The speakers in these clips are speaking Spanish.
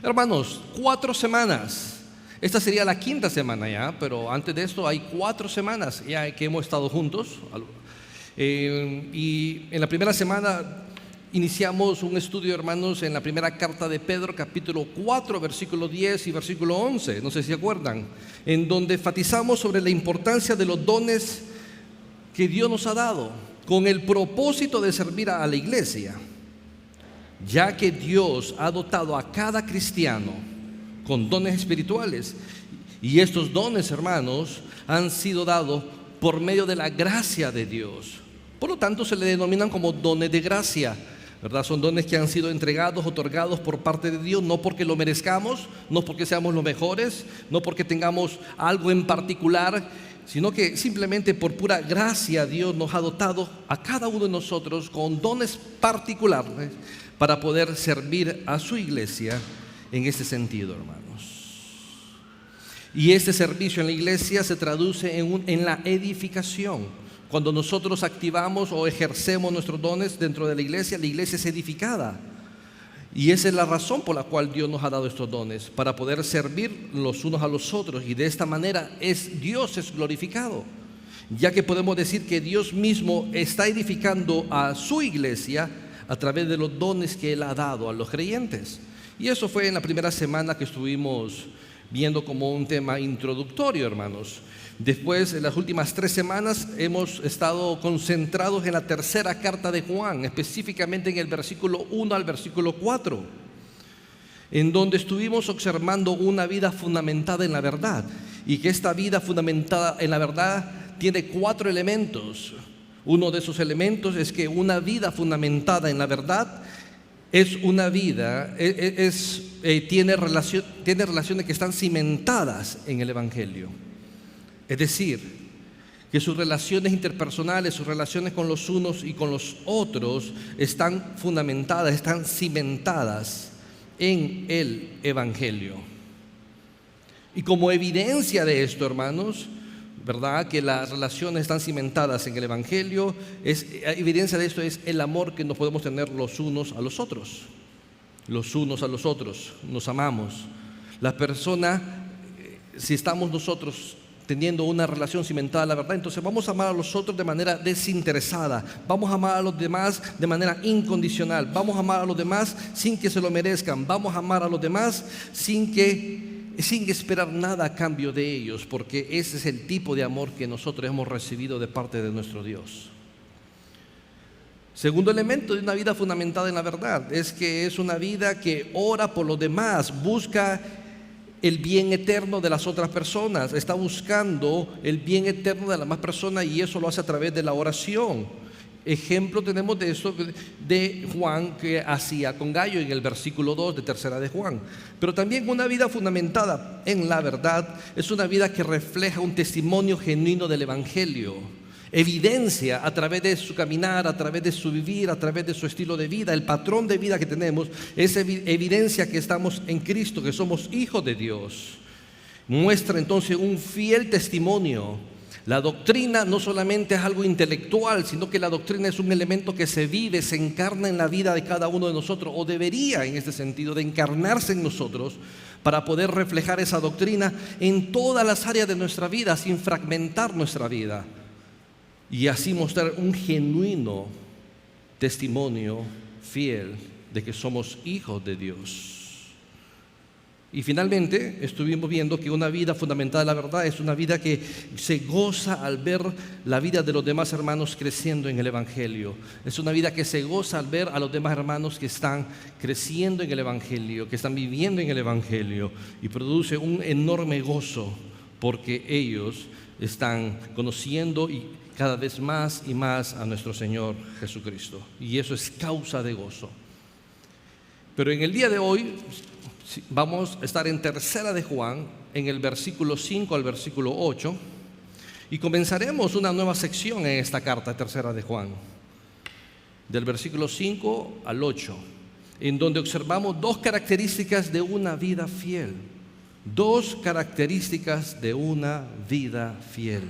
Hermanos, 4 semanas. Esta sería la 5ª semana ya, pero antes de esto hay 4 semanas ya que hemos estado juntos. Y en la primera semana iniciamos un estudio, hermanos, en la primera carta de Pedro, capítulo 4, versículo 10 y versículo 11, no sé si se acuerdan, en donde enfatizamos sobre la importancia de los dones que Dios nos ha dado, con el propósito de servir a la iglesia, ya que Dios ha dotado a cada cristiano con dones espirituales, y estos dones, hermanos, han sido dados por medio de la gracia de Dios. Por lo tanto, se le denominan como dones de gracia, ¿verdad? Son dones que han sido entregados, otorgados por parte de Dios, no porque lo merezcamos, no porque seamos los mejores, no porque tengamos algo en particular, sino que simplemente por pura gracia Dios nos ha dotado a cada uno de nosotros con dones particulares para poder servir a su iglesia en este sentido, hermanos. Y este servicio en la iglesia se traduce en la edificación. Cuando nosotros activamos o ejercemos nuestros dones dentro de la iglesia es edificada. Y esa es la razón por la cual Dios nos ha dado estos dones, para poder servir los unos a los otros, y de esta manera Dios es glorificado, ya que podemos decir que Dios mismo está edificando a su iglesia a través de los dones que Él ha dado a los creyentes. Y eso fue en la primera semana que estuvimos viendo como un tema introductorio, hermanos. Después, en las últimas 3 semanas, hemos estado concentrados en la tercera carta de Juan, específicamente en el versículo 1 al versículo 4, en donde estuvimos observando una vida fundamentada en la verdad, y que esta vida fundamentada en la verdad tiene 4 elementos. Uno de esos elementos es que una vida fundamentada en la verdad es una vida, tiene relaciones que están cimentadas en el Evangelio. Es decir, que sus relaciones interpersonales, sus relaciones con los unos y con los otros están fundamentadas, están cimentadas en el Evangelio. Y como evidencia de esto, hermanos, ¿verdad? Que las relaciones están cimentadas en el Evangelio, evidencia de esto es el amor que nos podemos tener los unos a los otros. Los unos a los otros, nos amamos. La persona, si estamos nosotros teniendo una relación cimentada en la verdad, entonces vamos a amar a los otros de manera desinteresada, vamos a amar a los demás de manera incondicional, vamos a amar a los demás sin que se lo merezcan, vamos a amar a los demás sin esperar nada a cambio de ellos, porque ese es el tipo de amor que nosotros hemos recibido de parte de nuestro Dios. Segundo elemento de una vida fundamentada en la verdad es que es una vida que ora por los demás, busca el bien eterno de las otras personas, está buscando el bien eterno de las demás personas, y eso lo hace a través de la oración. Ejemplo tenemos de eso de Juan, que hacía con Gallo en el versículo 2 de tercera de Juan. Pero también una vida fundamentada en la verdad es una vida que refleja un testimonio genuino del Evangelio, evidencia a través de su caminar, a través de su vivir, a través de su estilo de vida, el patrón de vida que tenemos, es evidencia que estamos en Cristo, que somos hijos de Dios. Muestra entonces un fiel testimonio. La doctrina no solamente es algo intelectual, sino que la doctrina es un elemento que se vive, se encarna en la vida de cada uno de nosotros, o debería en este sentido de encarnarse en nosotros, para poder reflejar esa doctrina en todas las áreas de nuestra vida, sin fragmentar nuestra vida, y así mostrar un genuino testimonio fiel de que somos hijos de Dios. Y finalmente estuvimos viendo que una vida fundamentada en la verdad es una vida que se goza al ver la vida de los demás hermanos creciendo en el Evangelio. Es una vida que se goza al ver a los demás hermanos que están creciendo en el Evangelio, que están viviendo en el Evangelio, y produce un enorme gozo porque ellos están conociendo y cada vez más y más a nuestro Señor Jesucristo, y eso es causa de gozo. Pero en el día de hoy vamos a estar en tercera de Juan, en el versículo 5 al versículo 8, y comenzaremos una nueva sección en esta carta tercera de Juan, del versículo 5 al 8, en donde observamos 2 características de una vida fiel. 2 características de una vida fiel.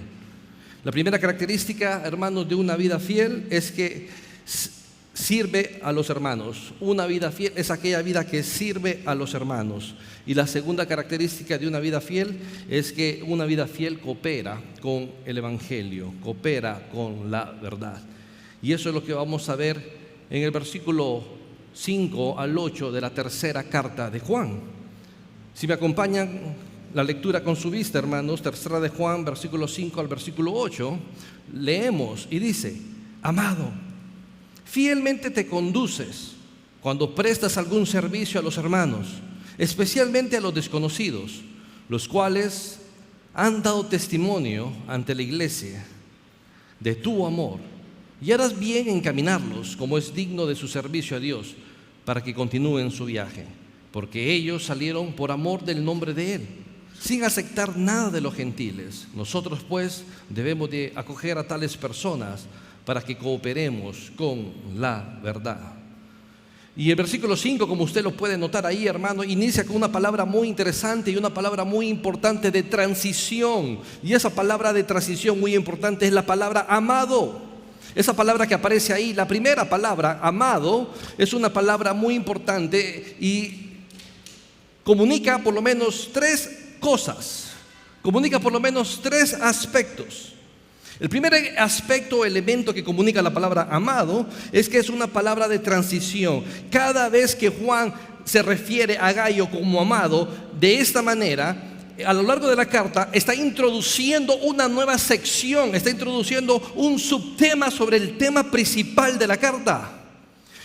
La primera característica, hermanos, de una vida fiel es que sirve a los hermanos. Una vida fiel es aquella vida que sirve a los hermanos. Y la segunda característica de una vida fiel es que una vida fiel coopera con el Evangelio, coopera con la verdad. Y eso es lo que vamos a ver en el versículo 5 al 8 de la tercera carta de Juan. Si me acompañan la lectura con su vista, hermanos, tercera de Juan, versículo 5 al versículo 8, leemos y dice: amado, fielmente te conduces cuando prestas algún servicio a los hermanos, especialmente a los desconocidos, los cuales han dado testimonio ante la iglesia de tu amor, y harás bien en encaminarlos como es digno de su servicio a Dios, para que continúen su viaje, porque ellos salieron por amor del nombre de Él, sin aceptar nada de los gentiles. Nosotros pues debemos de acoger a tales personas para que cooperemos con la verdad. Y el versículo 5, como usted lo puede notar ahí, hermano, inicia con una palabra muy interesante y una palabra muy importante de transición. Y esa palabra de transición muy importante es la palabra amado. Esa palabra que aparece ahí, la primera palabra, amado, es una palabra muy importante y comunica por lo menos tres cosas, comunica por lo menos tres aspectos. El primer aspecto o elemento que comunica la palabra amado es que es una palabra de transición. Cada vez que Juan se refiere a Gayo como amado, de esta manera, a lo largo de la carta está introduciendo una nueva sección, está introduciendo un subtema sobre el tema principal de la carta.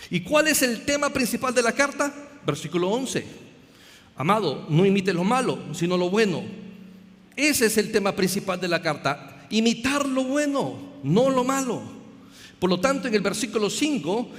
¿Y cuál es el tema principal de la carta? Versículo 11. Amado, no imites lo malo, sino lo bueno. Ese es el tema principal de la carta. Imitar lo bueno, no lo malo. Por lo tanto, en el versículo 5,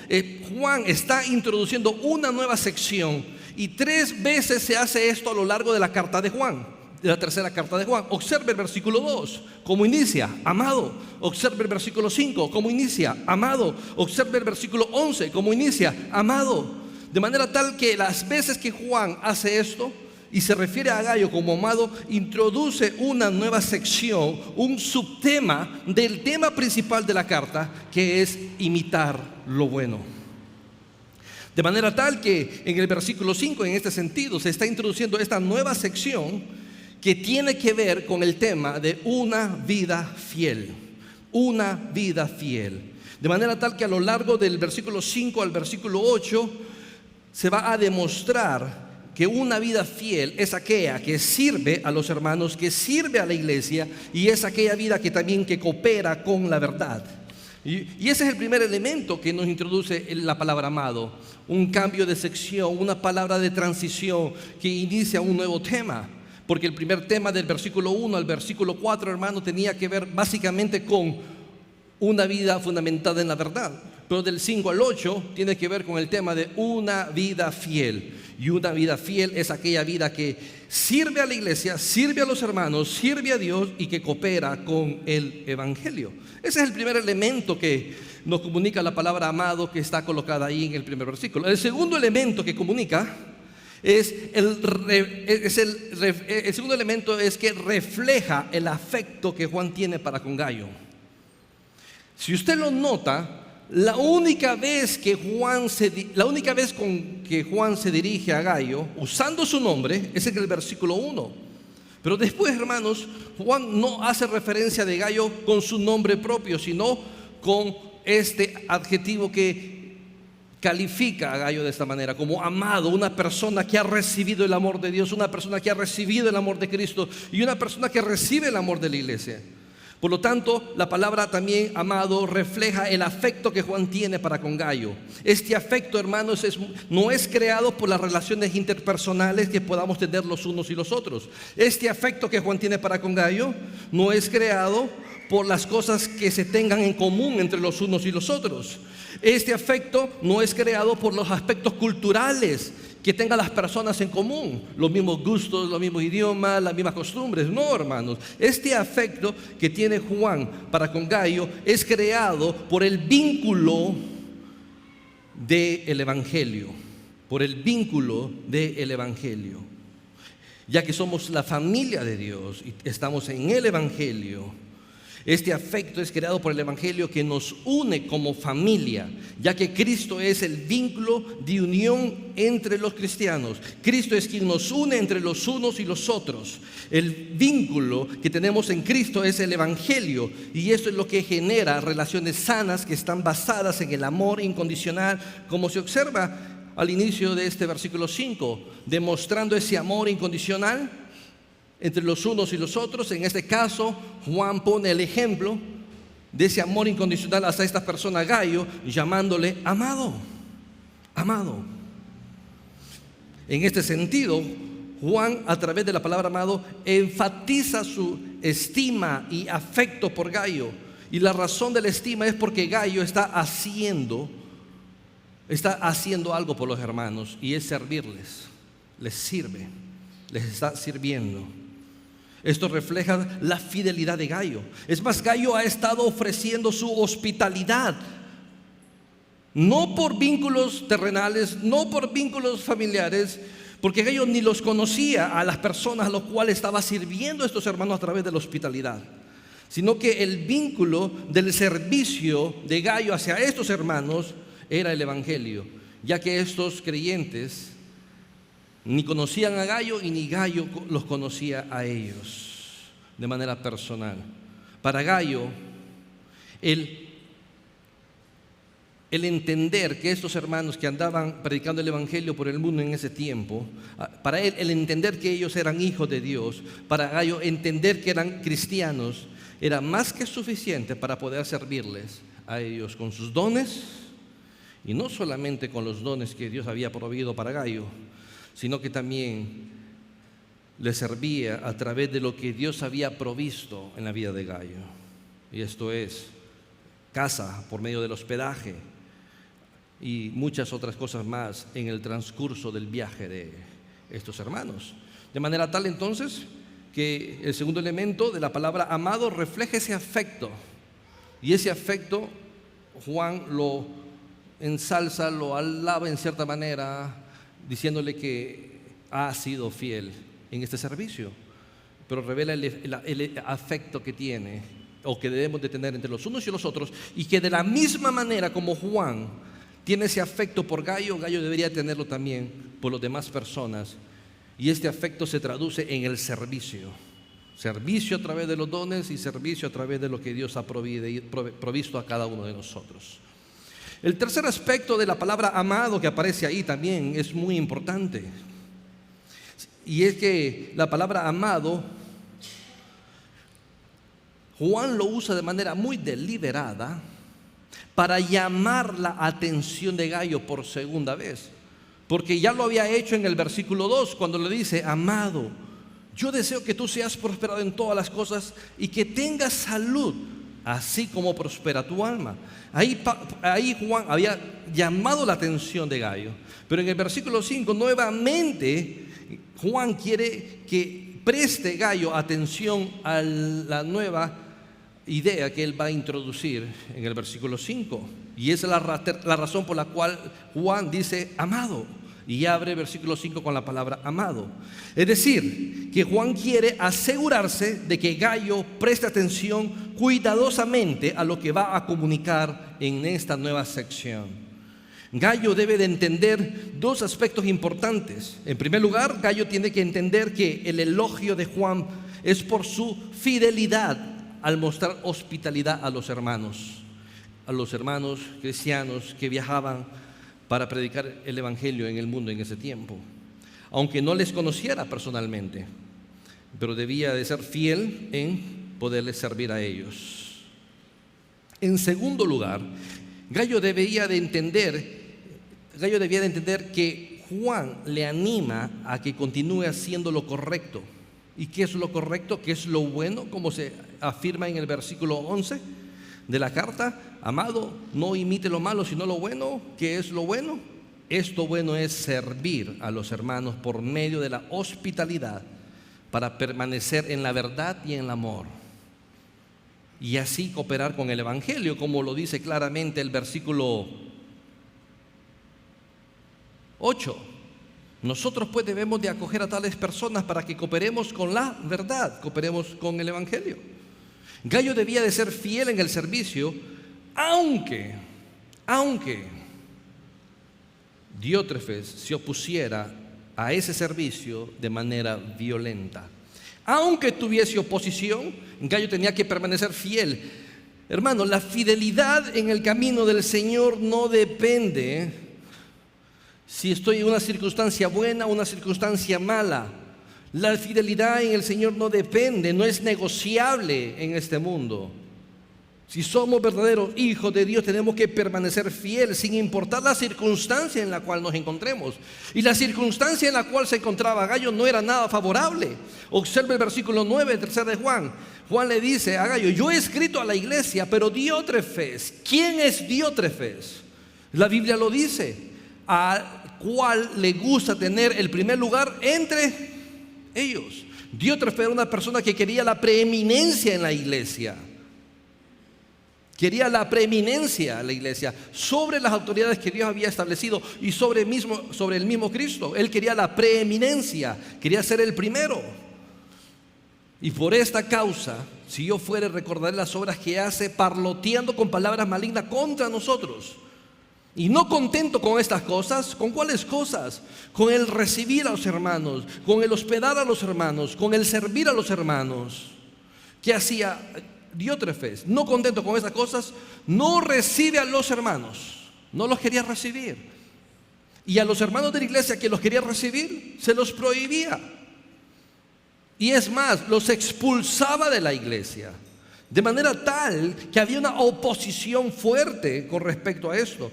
Juan está introduciendo una nueva sección. Y 3 veces se hace esto a lo largo de la carta de Juan, de la tercera carta de Juan. Observe el versículo 2, cómo inicia, amado. Observe el versículo 5, cómo inicia, amado. Observe el versículo 11, cómo inicia, amado. De manera tal que las veces que Juan hace esto y se refiere a Gayo como amado, introduce una nueva sección, un subtema del tema principal de la carta, que es imitar lo bueno. De manera tal que en el versículo 5, en este sentido, se está introduciendo esta nueva sección que tiene que ver con el tema de una vida fiel. Una vida fiel. De manera tal que a lo largo del versículo 5 al versículo 8 se va a demostrar que una vida fiel es aquella que sirve a los hermanos, que sirve a la iglesia, y es aquella vida que también que coopera con la verdad. Y ese es el primer elemento que nos introduce la palabra amado, un cambio de sección, una palabra de transición que inicia un nuevo tema. Porque el primer tema del versículo 1 al versículo 4, hermano, tenía que ver básicamente con una vida fundamentada en la verdad. Pero del 5 al 8 tiene que ver con el tema de una vida fiel. Y una vida fiel es aquella vida que sirve a la iglesia, sirve a los hermanos, sirve a Dios y que coopera con el Evangelio. Ese es el primer elemento que nos comunica la palabra amado, que está colocada ahí en el primer versículo. El segundo elemento que comunica el segundo elemento es que refleja el afecto que Juan tiene para con Gayo. Si usted lo nota, la única vez que Juan se dirige a Gayo usando su nombre es en el versículo 1. Pero después, hermanos, Juan no hace referencia de Gayo con su nombre propio, sino con este adjetivo que califica a Gayo de esta manera, como amado, una persona que ha recibido el amor de Dios, una persona que ha recibido el amor de Cristo y una persona que recibe el amor de la iglesia. Por lo tanto, la palabra también amado refleja el afecto que Juan tiene para con Gayo. Este afecto, hermanos, no es creado por las relaciones interpersonales que podamos tener los unos y los otros. Este afecto que Juan tiene para con Gayo no es creado por las cosas que se tengan en común entre los unos y los otros. Este afecto no es creado por los aspectos culturales que tengan las personas en común, los mismos gustos, los mismos idiomas, las mismas costumbres. No, hermanos, este afecto que tiene Juan para con Gayo es creado por el vínculo del Evangelio, por el vínculo del Evangelio. Ya que somos la familia de Dios y estamos en el Evangelio, Este afecto es creado por el Evangelio que nos une como familia, ya que Cristo es el vínculo de unión entre los cristianos. Cristo es quien nos une entre los unos y los otros. El vínculo que tenemos en Cristo es el Evangelio, y esto es lo que genera relaciones sanas que están basadas en el amor incondicional, como se observa al inicio de este versículo 5, demostrando ese amor incondicional entre los unos y los otros. En este caso, Juan pone el ejemplo de ese amor incondicional hacia esta persona Gayo, llamándole amado, amado. En este sentido, Juan, a través de la palabra amado, enfatiza su estima y afecto por Gayo. Y la razón de la estima es porque Gayo está haciendo algo por los hermanos, y es servirles. Les sirve, les está sirviendo. Esto refleja la fidelidad de Gayo. Es más, Gayo ha estado ofreciendo su hospitalidad, no por vínculos terrenales, no por vínculos familiares, porque Gayo ni los conocía a las personas a las cuales estaba sirviendo a estos hermanos a través de la hospitalidad, sino que el vínculo del servicio de Gayo hacia estos hermanos era el Evangelio, ya que estos creyentes ni conocían a Gayo y ni Gayo los conocía a ellos de manera personal. Para Gayo, el entender que estos hermanos que andaban predicando el Evangelio por el mundo en ese tiempo, para él el entender que ellos eran hijos de Dios, para Gayo entender que eran cristianos, era más que suficiente para poder servirles a ellos con sus dones, y no solamente con los dones que Dios había proveído para Gayo, sino que también le servía a través de lo que Dios había provisto en la vida de Gayo. Y esto es casa por medio del hospedaje y muchas otras cosas más en el transcurso del viaje de estos hermanos. De manera tal entonces que el segundo elemento de la palabra amado refleja ese afecto. Y ese afecto Juan lo ensalza, lo alaba en cierta manera, diciéndole que ha sido fiel en este servicio, pero revela el afecto que tiene o que debemos de tener entre los unos y los otros, y que de la misma manera como Juan tiene ese afecto por Gayo, Gayo debería tenerlo también por las demás personas, y este afecto se traduce en el servicio a través de los dones y servicio a través de lo que Dios ha provisto a cada uno de nosotros. El tercer aspecto de la palabra amado que aparece ahí también es muy importante, y es que la palabra amado, Juan lo usa de manera muy deliberada para llamar la atención de Gayo por segunda vez, porque ya lo había hecho en el versículo 2 cuando le dice: amado, yo deseo que tú seas prosperado en todas las cosas y que tengas salud, así como prospera tu alma. Ahí Juan había llamado la atención de Gayo, pero en el versículo 5 nuevamente Juan quiere que preste Gayo atención a la nueva idea que él va a introducir en el versículo 5, y esa es la razón por la cual Juan dice amado, y abre el versículo 5 con la palabra amado. Es decir, que Juan quiere asegurarse de que Gayo preste atención cuidadosamente a lo que va a comunicar en esta nueva sección. Gayo debe de entender dos aspectos importantes. En primer lugar, Gayo tiene que entender que el elogio de Juan es por su fidelidad al mostrar hospitalidad a los hermanos cristianos que viajaban para predicar el Evangelio en el mundo en ese tiempo, aunque no les conociera personalmente, pero debía de ser fiel en poderles servir a ellos. En segundo lugar, Gayo debía de entender que Juan le anima a que continúe haciendo lo correcto. ¿Y qué es lo correcto? ¿Qué es lo bueno? Como se afirma en el versículo 11 de la carta: amado, no imite lo malo, sino lo bueno. ¿Qué es lo bueno? Esto bueno es servir a los hermanos por medio de la hospitalidad, para permanecer en la verdad y en el amor, y así cooperar con el Evangelio, como lo dice claramente el versículo 8. Nosotros pues debemos de acoger a tales personas para que cooperemos con la verdad, cooperemos con el Evangelio. Gallo debía de ser fiel en el servicio, aunque Diótrefes se opusiera a ese servicio de manera violenta. Aunque tuviese oposición, Gallo tenía que permanecer fiel. Hermano, la fidelidad en el camino del Señor no depende si estoy en una circunstancia buena o una circunstancia mala. La fidelidad en el Señor no depende, no es negociable en este mundo. Si somos verdaderos hijos de Dios, tenemos que permanecer fieles sin importar la circunstancia en la cual nos encontremos. Y la circunstancia en la cual se encontraba Gallo no era nada favorable. Observe el versículo 9, 3 de Juan. Juan le dice a Gallo: yo he escrito a la iglesia, pero Diótrefes, ¿quién es Diótrefes? La Biblia lo dice, al cual le gusta tener el primer lugar entre ellos. Diótrefes era una persona que quería la preeminencia en la iglesia. Quería la preeminencia en la iglesia sobre las autoridades que Dios había establecido y sobre el mismo Cristo. Él quería la preeminencia, quería ser el primero. Y por esta causa, si yo fuera, recordaré las obras que hace, parloteando con palabras malignas contra nosotros. Y no contento con estas cosas, ¿con cuáles cosas? Con el recibir a los hermanos, con el hospedar a los hermanos, con el servir a los hermanos. ¿Qué hacía Diótrefes? No contento con estas cosas, no recibe a los hermanos, no los quería recibir. Y a los hermanos de la iglesia que los quería recibir, se los prohibía. Y es más, los expulsaba de la iglesia. De manera tal que había una oposición fuerte con respecto a esto.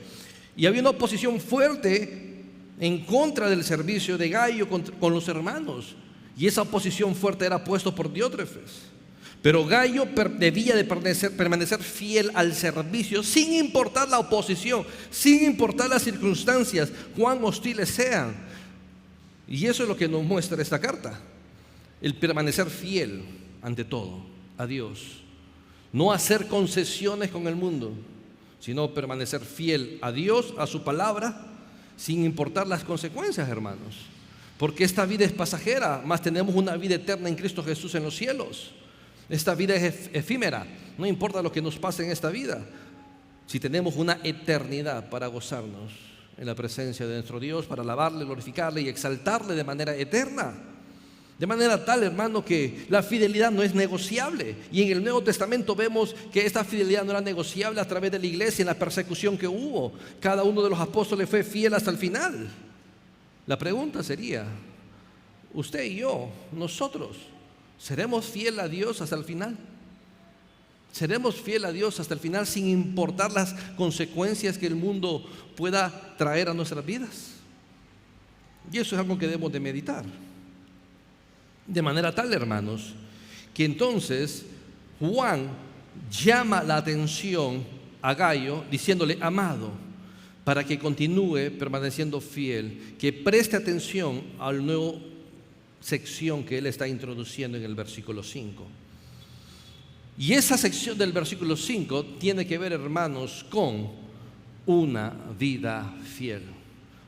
Y había una oposición fuerte en contra del servicio de Gallo con los hermanos. Y esa oposición fuerte era puesta por Diótrefes. Pero Gallo debía de permanecer fiel al servicio sin importar la oposición, sin importar las circunstancias, cuán hostiles sean. Y eso es lo que nos muestra esta carta. El permanecer fiel ante todo a Dios. No hacer concesiones con el mundo, sino permanecer fiel a Dios, a su palabra, sin importar las consecuencias, hermanos. Porque esta vida es pasajera, mas tenemos una vida eterna en Cristo Jesús en los cielos. Esta vida es efímera, no importa lo que nos pase en esta vida, si tenemos una eternidad para gozarnos en la presencia de nuestro Dios, para alabarle, glorificarle y exaltarle de manera eterna. De manera tal, hermano, que la fidelidad no es negociable. Y en el Nuevo Testamento vemos que esta fidelidad no era negociable a través de la iglesia en la persecución que hubo. Cada uno de los apóstoles fue fiel hasta el final. La pregunta sería, usted y yo, nosotros, ¿seremos fieles a Dios hasta el final? ¿Seremos fieles a Dios hasta el final sin importar las consecuencias que el mundo pueda traer a nuestras vidas? Y eso es algo que debemos de meditar. De manera tal, hermanos, que entonces Juan llama la atención a Gallo diciéndole: amado, para que continúe permaneciendo fiel, que preste atención al nuevo sección que él está introduciendo en el versículo 5. Y esa sección del versículo 5 tiene que ver, hermanos, con una vida fiel.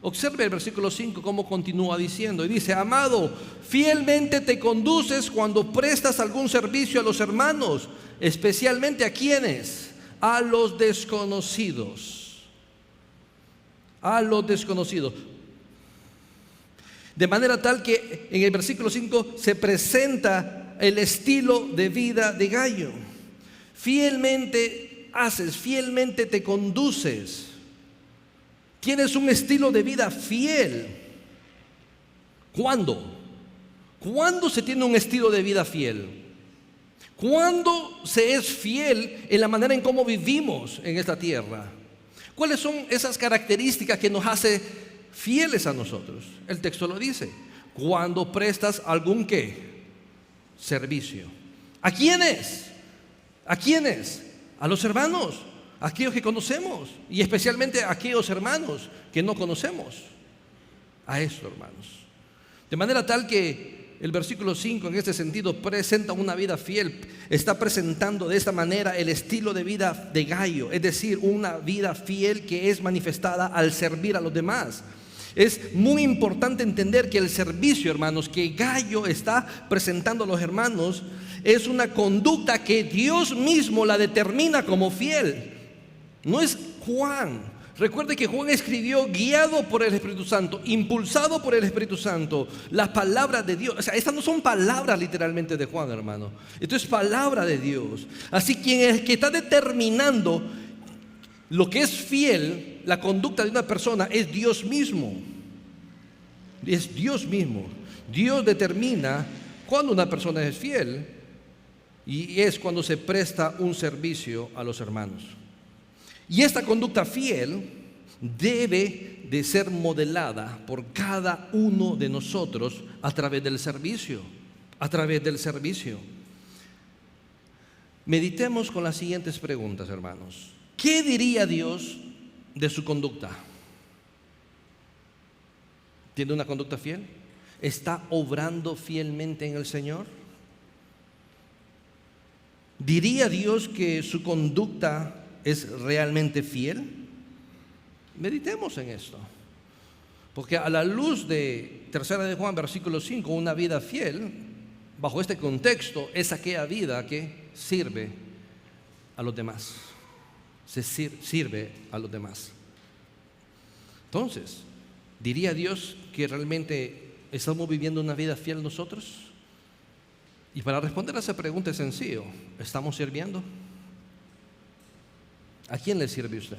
Observe el versículo 5 cómo continúa diciendo, y dice: amado, fielmente te conduces cuando prestas algún servicio a los hermanos, especialmente a quienes, a los desconocidos. A los desconocidos. De manera tal que en el versículo 5 se presenta el estilo de vida de Gallo. Fielmente haces, fielmente te conduces. Tienes un estilo de vida fiel. ¿Cuándo? ¿Cuándo se tiene un estilo de vida fiel? ¿Cuándo se es fiel en la manera en cómo vivimos en esta tierra? ¿Cuáles son esas características que nos hace fieles a nosotros? El texto lo dice: cuando prestas algún ¿qué? Servicio. ¿A quiénes? ¿A quiénes? A los hermanos, a aquellos que conocemos, y especialmente a aquellos hermanos que no conocemos. A esto, hermanos. De manera tal que el versículo 5 en este sentido presenta una vida fiel. Está presentando de esta manera el estilo de vida de Gallo, es decir, una vida fiel que es manifestada al servir a los demás. Es muy importante entender que el servicio, hermanos, que Gayo está presentando a los hermanos, es una conducta que Dios mismo la determina como fiel. No es Juan. Recuerde que Juan escribió guiado por el Espíritu Santo, impulsado por el Espíritu Santo, las palabras de Dios. O sea, estas no son palabras literalmente de Juan, hermano. Esto es palabra de Dios. Así quien es que está determinando lo que es fiel, la conducta de una persona, es Dios mismo. Es Dios mismo. Dios determina cuando una persona es fiel, y es cuando se presta un servicio a los hermanos. Y esta conducta fiel debe de ser modelada por cada uno de nosotros a través del servicio. A través del servicio. Meditemos con las siguientes preguntas, hermanos. ¿Qué diría Dios de su conducta? ¿Tiene una conducta fiel? ¿Está obrando fielmente en el Señor? ¿Diría Dios que su conducta es realmente fiel? Meditemos en esto. Porque a la luz de 3 de Juan, versículo 5, una vida fiel, bajo este contexto, es aquella vida que sirve a los demás. Sirve a los demás. Entonces, ¿diría Dios que realmente estamos viviendo una vida fiel nosotros? Y para responder a esa pregunta es sencillo. ¿Estamos sirviendo? ¿A quién le sirve usted?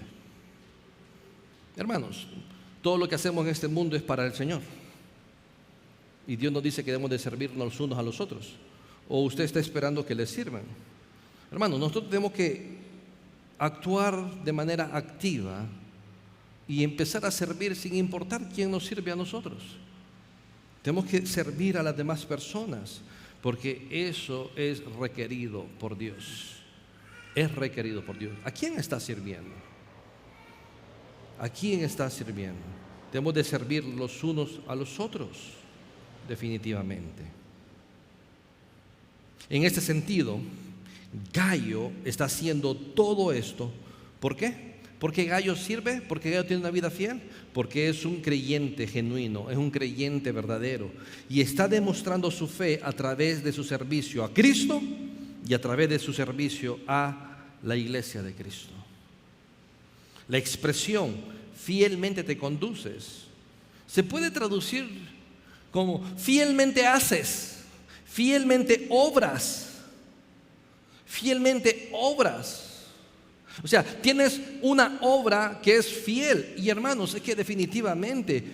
Hermanos, todo lo que hacemos en este mundo es para el Señor. Y Dios nos dice que debemos de servirnos los unos a los otros. ¿O usted está esperando que le sirvan? Hermanos, nosotros tenemos que actuar de manera activa y empezar a servir sin importar quién nos sirve a nosotros. Tenemos que servir a las demás personas, porque eso es requerido por Dios. Es requerido por Dios. ¿A quién está sirviendo? ¿A quién está sirviendo? Tenemos de servir los unos a los otros, definitivamente. En este sentido, Gayo está haciendo todo esto. ¿Por qué? ¿Porque Gayo sirve? ¿Porque Gayo tiene una vida fiel? Porque es un creyente genuino, es un creyente verdadero, y está demostrando su fe a través de su servicio a Cristo y a través de su servicio a la iglesia de Cristo. La expresión fielmente te conduces se puede traducir como fielmente haces, fielmente obras, fielmente obras. O sea, tienes una obra que es fiel. Y hermanos, es que definitivamente,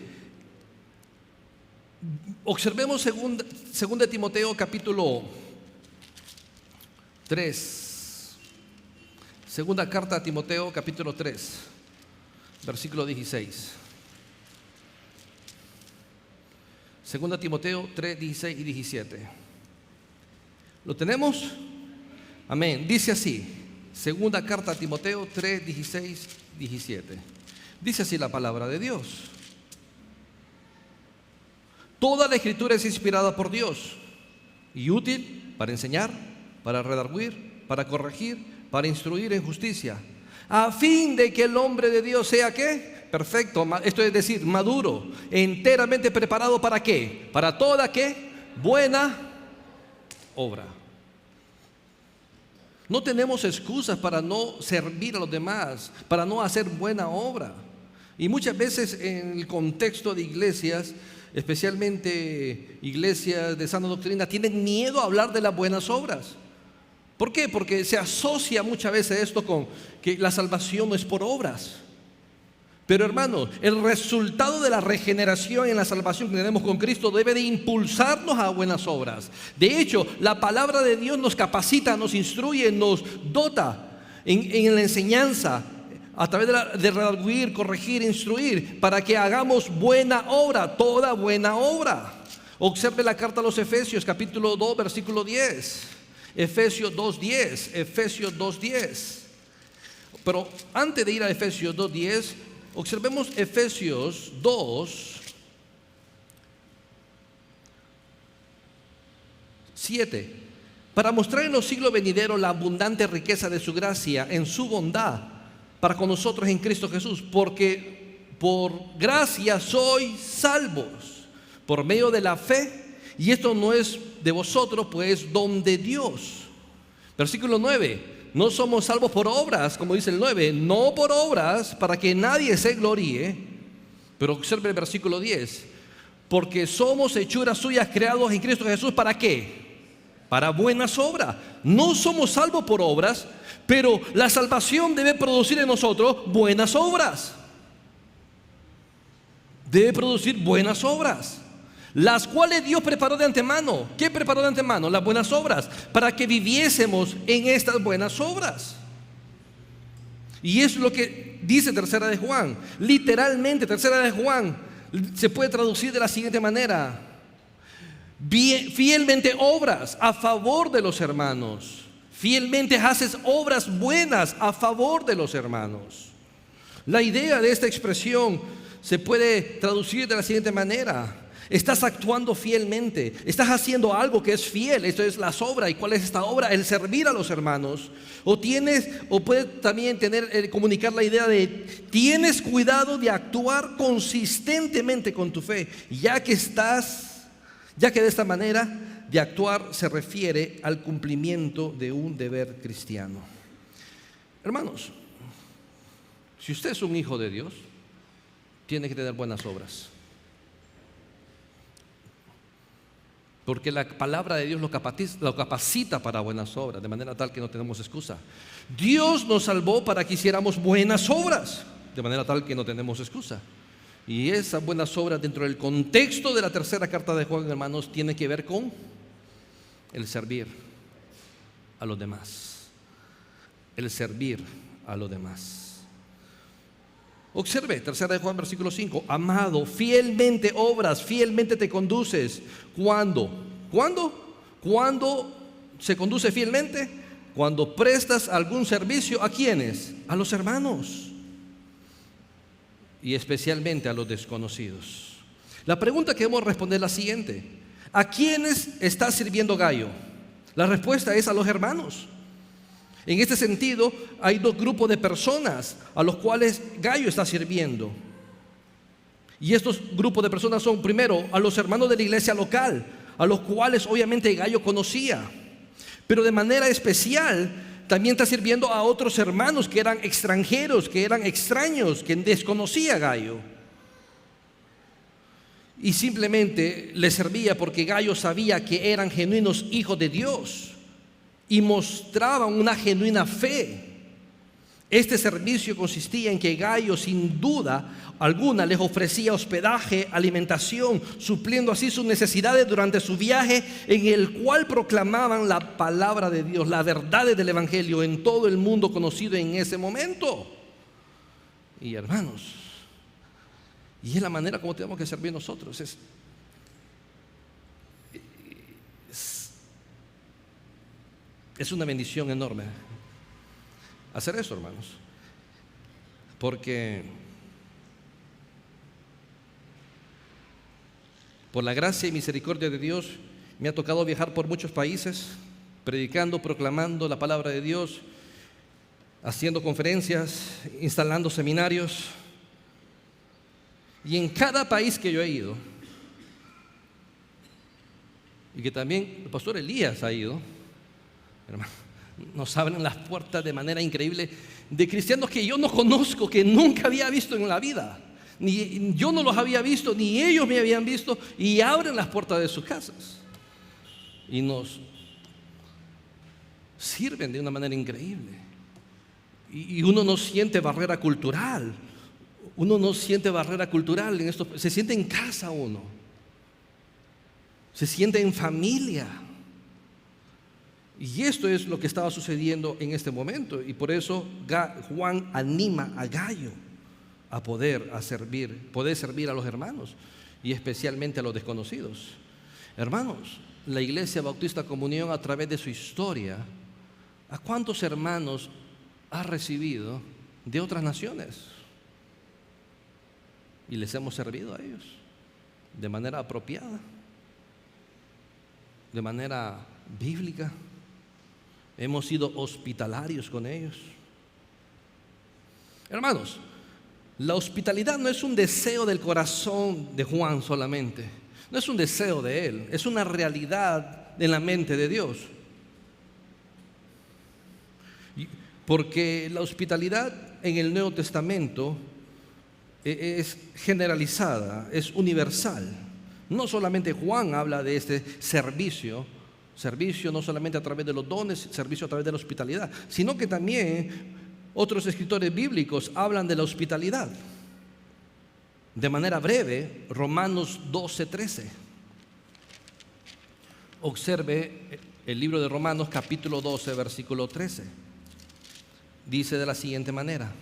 observemos 2 Timoteo capítulo 3. Segunda carta a Timoteo capítulo 3, versículo 16. Segunda Timoteo 3, 16 y 17. ¿Lo tenemos? Amén. Dice así. Segunda carta a Timoteo 3, 16, 17. Dice así la palabra de Dios. Toda la escritura es inspirada por Dios y útil para enseñar, para redarguir, para corregir, para instruir en justicia, a fin de que el hombre de Dios sea ¿qué? Perfecto, esto es decir, maduro, enteramente preparado ¿para qué? Para toda ¿qué? Buena obra. No tenemos excusas para no servir a los demás, para no hacer buena obra. Y muchas veces en el contexto de iglesias, especialmente iglesias de sana doctrina, tienen miedo a hablar de las buenas obras. ¿Por qué? Porque se asocia muchas veces esto con que la salvación no es por obras. Pero hermanos, el resultado de la regeneración en la salvación que tenemos con Cristo debe de impulsarnos a buenas obras. De hecho, la palabra de Dios nos capacita, nos instruye, nos dota en la enseñanza, a través de redarguir, corregir, instruir, para que hagamos buena obra, toda buena obra. Observe la carta a los Efesios, capítulo 2, versículo 10. Efesios 2:10. Efesios 2:10. Pero antes de ir a Efesios 2:10, observemos Efesios 2:7. Para mostrar en los siglos venideros la abundante riqueza de su gracia en su bondad para con nosotros en Cristo Jesús, porque por gracia sois salvos, por medio de la fe, y esto no es de vosotros, pues don de Dios. Versículo 9, no somos salvos por obras, como dice el 9, no por obras para que nadie se gloríe. Pero observe el versículo 10, porque somos hechuras suyas creados en Cristo Jesús, ¿para qué? Para buenas obras. No somos salvos por obras, pero la salvación debe producir en nosotros buenas obras. Debe producir buenas obras, las cuales Dios preparó de antemano. ¿Qué preparó de antemano? Las buenas obras, para que viviésemos en estas buenas obras. Y es lo que dice Tercera de Juan. Literalmente, Tercera de Juan se puede traducir de la siguiente manera: fielmente obras a favor de los hermanos. Fielmente haces obras buenas a favor de los hermanos. La idea de esta expresión se puede traducir de la siguiente manera: estás actuando fielmente, estás haciendo algo que es fiel. Esto es las obras. ¿Y cuál es esta obra? El servir a los hermanos. O puede también comunicar la idea de tienes cuidado de actuar consistentemente con tu fe, ya que de esta manera de actuar se refiere al cumplimiento de un deber cristiano. Hermanos, si usted es un hijo de Dios, tiene que tener buenas obras, porque la palabra de Dios lo capacita para buenas obras, de manera tal que no tenemos excusa. Dios nos salvó para que hiciéramos buenas obras, de manera tal que no tenemos excusa. Y esas buenas obras, dentro del contexto de la tercera carta de Juan, hermanos, tiene que ver con el servir a los demás. El servir a los demás. Observe, tercera de Juan, versículo 5. Amado, fielmente obras, fielmente te conduces. ¿Cuándo? ¿Cuándo se conduce fielmente? Cuando prestas algún servicio, ¿a quiénes? A los hermanos, y especialmente a los desconocidos. La pregunta que debemos responder es la siguiente: ¿a quiénes está sirviendo Gayo? La respuesta es a los hermanos. En este sentido, hay dos grupos de personas a los cuales Gayo está sirviendo. Y estos grupos de personas son, primero, a los hermanos de la iglesia local, a los cuales obviamente Gayo conocía. Pero de manera especial, también está sirviendo a otros hermanos que eran extranjeros, que eran extraños, que desconocía Gayo. Y simplemente les servía porque Gayo sabía que eran genuinos hijos de Dios y mostraban una genuina fe. Este servicio consistía en que Gayo, sin duda alguna, les ofrecía hospedaje, alimentación, supliendo así sus necesidades durante su viaje, en el cual proclamaban la palabra de Dios, las verdades del evangelio en todo el mundo conocido en ese momento. Y hermanos, y es la manera como tenemos que servir nosotros. Es una bendición enorme hacer eso, hermanos, porque por la gracia y misericordia de Dios me ha tocado viajar por muchos países, predicando, proclamando la palabra de Dios, haciendo conferencias, instalando seminarios. Y en cada país que yo he ido, y que también el pastor Elías ha ido, hermano, nos abren las puertas de manera increíble de cristianos que yo no conozco, que nunca había visto en la vida. Ni yo no los había visto, ni ellos me habían visto, y abren las puertas de sus casas y nos sirven de una manera increíble. Y uno no siente barrera cultural. Uno no siente barrera cultural en esto. Se siente en casa uno. Se siente en familia. Y esto es lo que estaba sucediendo en este momento. Y por eso Juan anima a Gayo a poder servir a los hermanos, y especialmente a los desconocidos. Hermanos, la Iglesia Bautista Comunión, a través de su historia, ¿a cuántos hermanos ha recibido de otras naciones? Y les hemos servido a ellos de manera apropiada, de manera bíblica. Hemos sido hospitalarios con ellos. Hermanos, La hospitalidad no es un deseo del corazón de Juan solamente, no es un deseo de él, es una realidad en la mente de Dios. Porque la hospitalidad en el Nuevo Testamento es generalizada, es universal. No solamente Juan habla de este servicio no solamente a través de los dones, servicio a través de la hospitalidad, sino que también otros escritores bíblicos hablan de la hospitalidad. De manera breve, Romanos 12:13. Observe el libro de Romanos capítulo 12, versículo 13. Dice de la siguiente manera: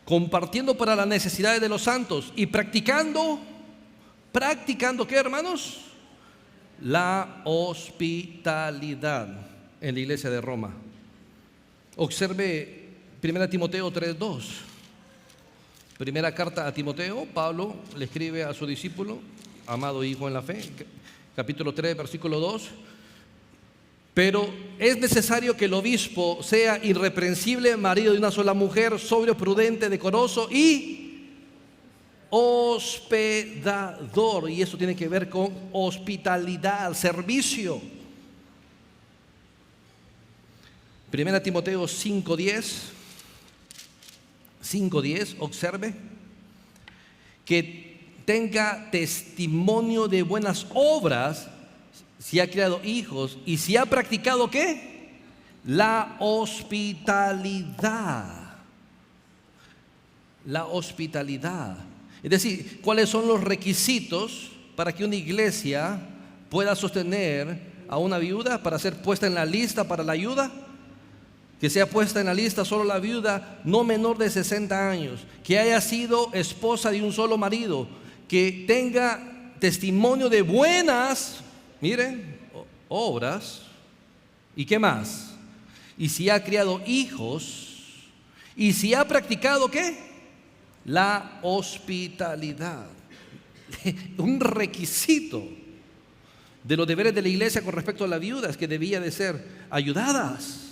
compartiendo para las necesidades de los santos y practicando ¿qué, hermanos? La hospitalidad en la iglesia de Roma. Observe 1 Timoteo 3:2. Primera carta a Timoteo, Pablo le escribe a su discípulo, amado hijo en la fe, capítulo 3, versículo 2. Pero es necesario que el obispo sea irreprensible, marido de una sola mujer, sobrio, prudente, decoroso y hospedador. Y eso tiene que ver con hospitalidad, servicio. 1 Timoteo 5:10, observe, que tenga testimonio de buenas obras, si ha criado hijos y si ha practicado ¿qué? La hospitalidad. La hospitalidad. Es decir, ¿cuáles son los requisitos para que una iglesia pueda sostener a una viuda para ser puesta en la lista para la ayuda? Que sea puesta en la lista solo la viuda no menor de 60 años, que haya sido esposa de un solo marido, que tenga testimonio de buenas, miren, obras. ¿Y qué más? Y si ha criado hijos, y si ha practicado ¿qué? La hospitalidad. Un requisito de los deberes de la iglesia con respecto a las viudas, que debía de ser ayudadas.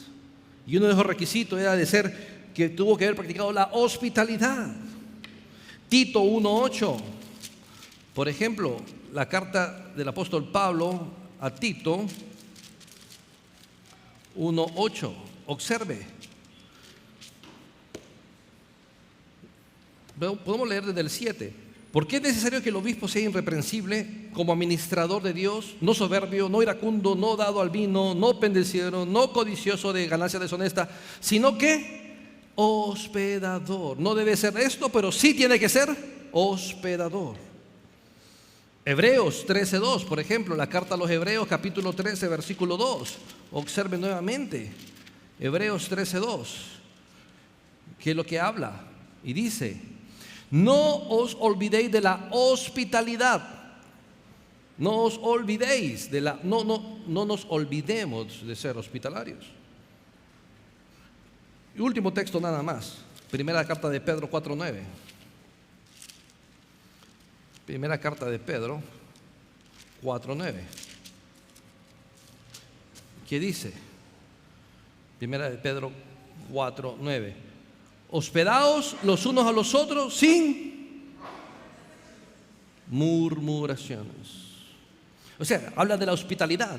Y uno de esos requisitos era de ser que tuvo que haber practicado la hospitalidad. Tito 1:8, por ejemplo, la carta del apóstol Pablo a Tito 1:8, observe. Podemos leer desde el 7. ¿Por qué es necesario que el obispo sea irreprensible como administrador de Dios, no soberbio, no iracundo, no dado al vino, no pendenciero, no codicioso de ganancia deshonesta, sino que hospedador? No debe ser esto, pero sí tiene que ser hospedador. Hebreos 13:2, por ejemplo, la carta a los Hebreos, capítulo 13, versículo 2. Observen nuevamente, Hebreos 13:2, que es lo que habla, y dice: no os olvidéis de la hospitalidad. No os olvidéis de la, no nos olvidemos de ser hospitalarios. Y último texto nada más, primera carta de Pedro 4:9. Primera carta de Pedro 4:9. ¿Qué dice? Primera de Pedro 4:9. Hospedaos los unos a los otros sin murmuraciones. O sea, habla de la hospitalidad.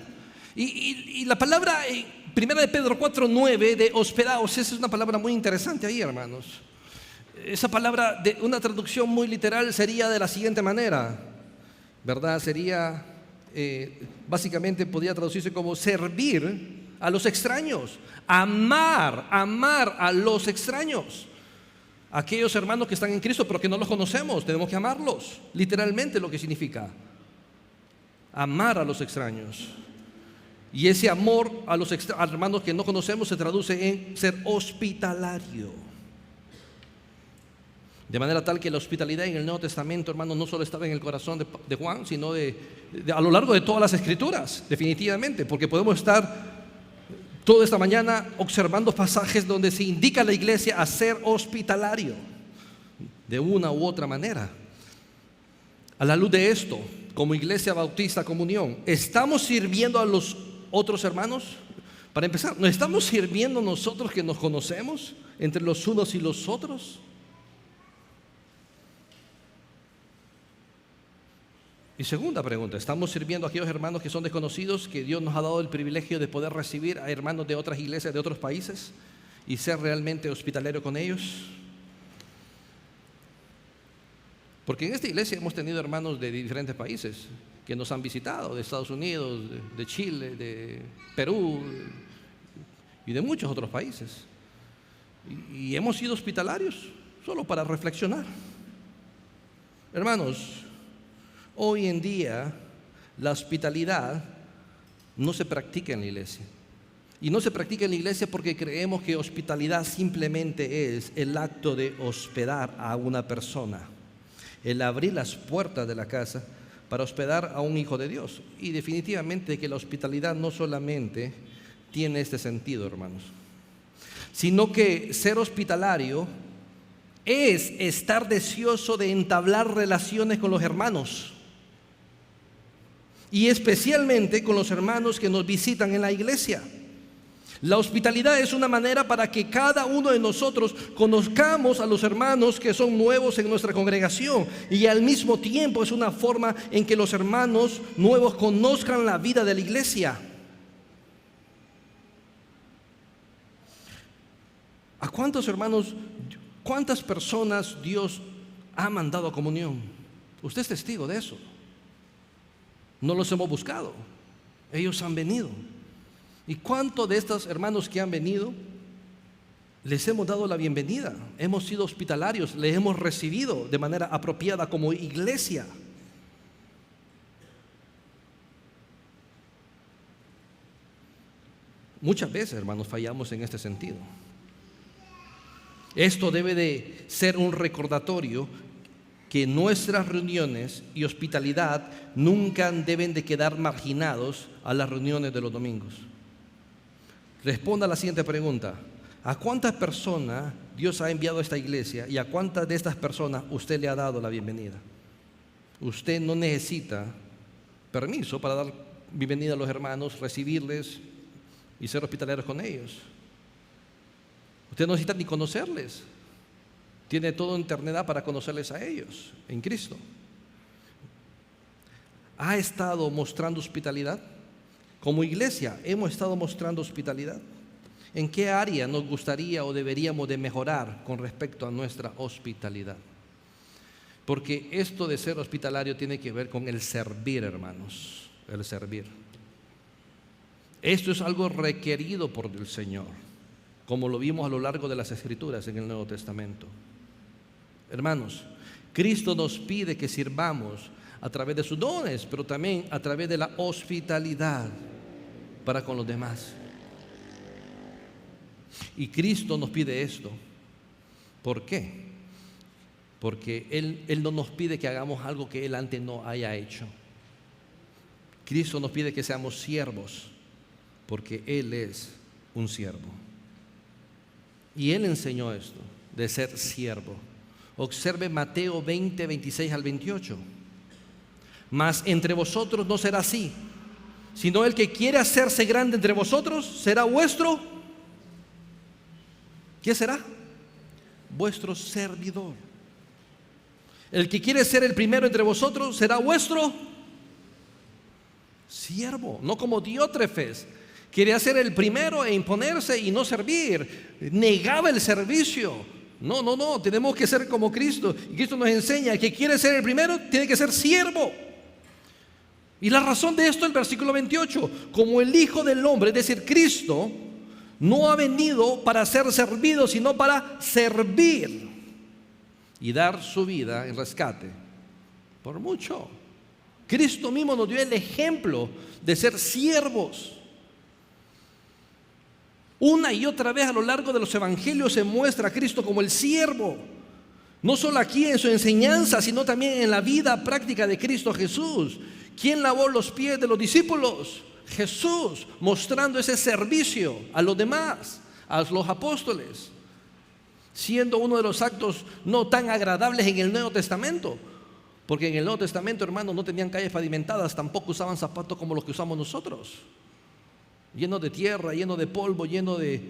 Y la palabra primera de Pedro 4:9 de hospedaos, esa es una palabra muy interesante ahí, hermanos. Esa palabra, de una traducción muy literal, sería de la siguiente manera, ¿verdad? Sería, básicamente podría traducirse como servir a los extraños, amar a los extraños. Aquellos hermanos que están en Cristo pero que no los conocemos, tenemos que amarlos, literalmente lo que significa amar a los extraños. Y ese amor a los hermanos que no conocemos se traduce en ser hospitalario. De manera tal que la hospitalidad en el Nuevo Testamento, hermanos, no solo estaba en el corazón de Juan, sino a lo largo de todas las Escrituras, definitivamente, porque podemos estar toda esta mañana observando pasajes donde se indica a la iglesia a ser hospitalario, de una u otra manera. A la luz de esto, como Iglesia Bautista Comunión, ¿estamos sirviendo a los otros hermanos? Para empezar, ¿nos estamos sirviendo nosotros que nos conocemos entre los unos y los otros? Y segunda pregunta, ¿estamos sirviendo a aquellos hermanos que son desconocidos, que Dios nos ha dado el privilegio de poder recibir a hermanos de otras iglesias, de otros países, y ser realmente hospitalero con ellos? Porque en esta iglesia hemos tenido hermanos de diferentes países que nos han visitado, de Estados Unidos, de Chile, de Perú y de muchos otros países. Y hemos sido hospitalarios solo para reflexionar. Hermanos, hoy en día la hospitalidad no se practica en la iglesia. Y no se practica en la iglesia porque creemos que hospitalidad simplemente es el acto de hospedar a una persona, el abrir las puertas de la casa para hospedar a un hijo de Dios. Y definitivamente que la hospitalidad no solamente tiene este sentido, hermanos, sino que ser hospitalario es estar deseoso de entablar relaciones con los hermanos, y especialmente con los hermanos que nos visitan en la iglesia. La hospitalidad es una manera para que cada uno de nosotros conozcamos a los hermanos que son nuevos en nuestra congregación, y al mismo tiempo es una forma en que los hermanos nuevos conozcan la vida de la iglesia. ¿A cuántos hermanos, cuántas personas Dios ha mandado a comunión? Usted es testigo de eso. No los hemos buscado, ellos han venido. ¿Y cuántos de estos hermanos que han venido les hemos dado la bienvenida? Hemos sido hospitalarios, les hemos recibido de manera apropiada como iglesia. Muchas veces, hermanos, fallamos en este sentido. Esto debe de ser un recordatorio que nuestras reuniones y hospitalidad nunca deben de quedar marginados a las reuniones de los domingos. Responda a la siguiente pregunta: ¿a cuántas personas Dios ha enviado a esta iglesia y a cuántas de estas personas usted le ha dado la bienvenida? Usted no necesita permiso para dar bienvenida a los hermanos, recibirles y ser hospitaleros con ellos. Usted no necesita ni conocerles. Tiene toda eternidad para conocerles a ellos en Cristo. ¿Ha estado mostrando hospitalidad? Como iglesia, ¿hemos estado mostrando hospitalidad? ¿En qué área nos gustaría o deberíamos de mejorar con respecto a nuestra hospitalidad? Porque esto de ser hospitalario tiene que ver con el servir, hermanos, el servir. Esto es algo requerido por el Señor, como lo vimos a lo largo de las Escrituras en el Nuevo Testamento. Hermanos, Cristo nos pide que sirvamos a través de sus dones, pero también a través de la hospitalidad para con los demás. Y Cristo nos pide esto. ¿Por qué? Porque Él no nos pide que hagamos algo que Él antes no haya hecho. Cristo nos pide que seamos siervos, porque Él es un siervo. Y Él enseñó esto, de ser siervo. Observe Mateo 20, 26 al 28. Mas entre vosotros no será así, sino el que quiere hacerse grande entre vosotros será vuestro, ¿qué será? Vuestro servidor. El que quiere ser el primero entre vosotros será vuestro siervo. No como Diótrefes, quería ser el primero e imponerse y no servir, negaba el servicio. No, tenemos que ser como Cristo. Y Cristo nos enseña que quiere ser el primero, tiene que ser siervo. Y la razón de esto es el versículo 28. Como el Hijo del Hombre, es decir, Cristo, no ha venido para ser servido, sino para servir y dar su vida en rescate por mucho. Cristo mismo nos dio el ejemplo de ser siervos. Una y otra vez a lo largo de los evangelios se muestra a Cristo como el siervo, no solo aquí en su enseñanza, sino también en la vida práctica de Cristo Jesús. ¿Quién lavó los pies de los discípulos? Jesús, mostrando ese servicio a los demás, a los apóstoles, siendo uno de los actos no tan agradables en el Nuevo Testamento, porque en el Nuevo Testamento, hermanos, no tenían calles pavimentadas, tampoco usaban zapatos como los que usamos nosotros. lleno de tierra, lleno de polvo, lleno de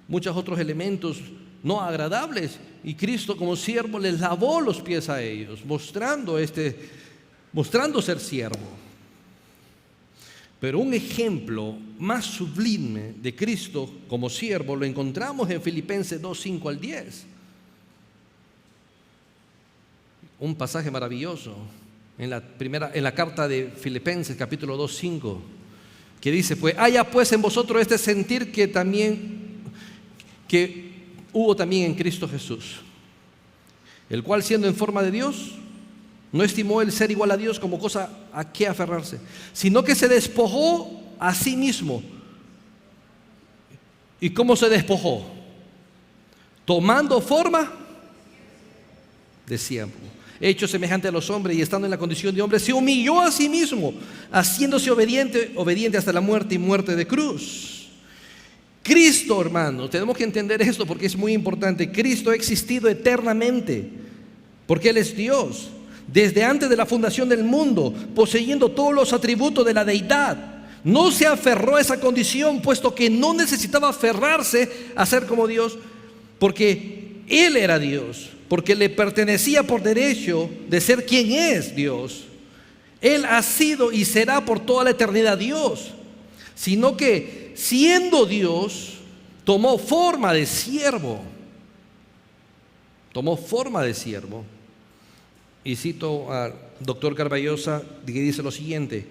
muchos otros elementos no agradables. Y Cristo como siervo les lavó los pies a ellos, mostrando ser siervo. Pero un ejemplo más sublime de Cristo como siervo lo encontramos en Filipenses 2, 5 al 10. Un pasaje maravilloso en la carta de Filipenses capítulo 2, 5, que dice: pues haya pues en vosotros este sentir que hubo también en Cristo Jesús, el cual, siendo en forma de Dios, no estimó el ser igual a Dios como cosa a qué aferrarse, sino que se despojó a sí mismo. ¿Y cómo se despojó? Tomando forma de siervo, hecho semejante a los hombres, y estando en la condición de hombre, se humilló a sí mismo, haciéndose obediente hasta la muerte y muerte de cruz. Cristo, hermanos, tenemos que entender esto porque es muy importante. Cristo ha existido eternamente porque Él es Dios, desde antes de la fundación del mundo, poseyendo todos los atributos de la deidad. No se aferró a esa condición, puesto que no necesitaba aferrarse a ser como Dios, porque Él era Dios, porque le pertenecía por derecho de ser quien es Dios. Él ha sido y será por toda la eternidad Dios, sino que siendo Dios, tomó forma de siervo. Tomó forma de siervo. Y cito al doctor Carballosa, que dice lo siguiente,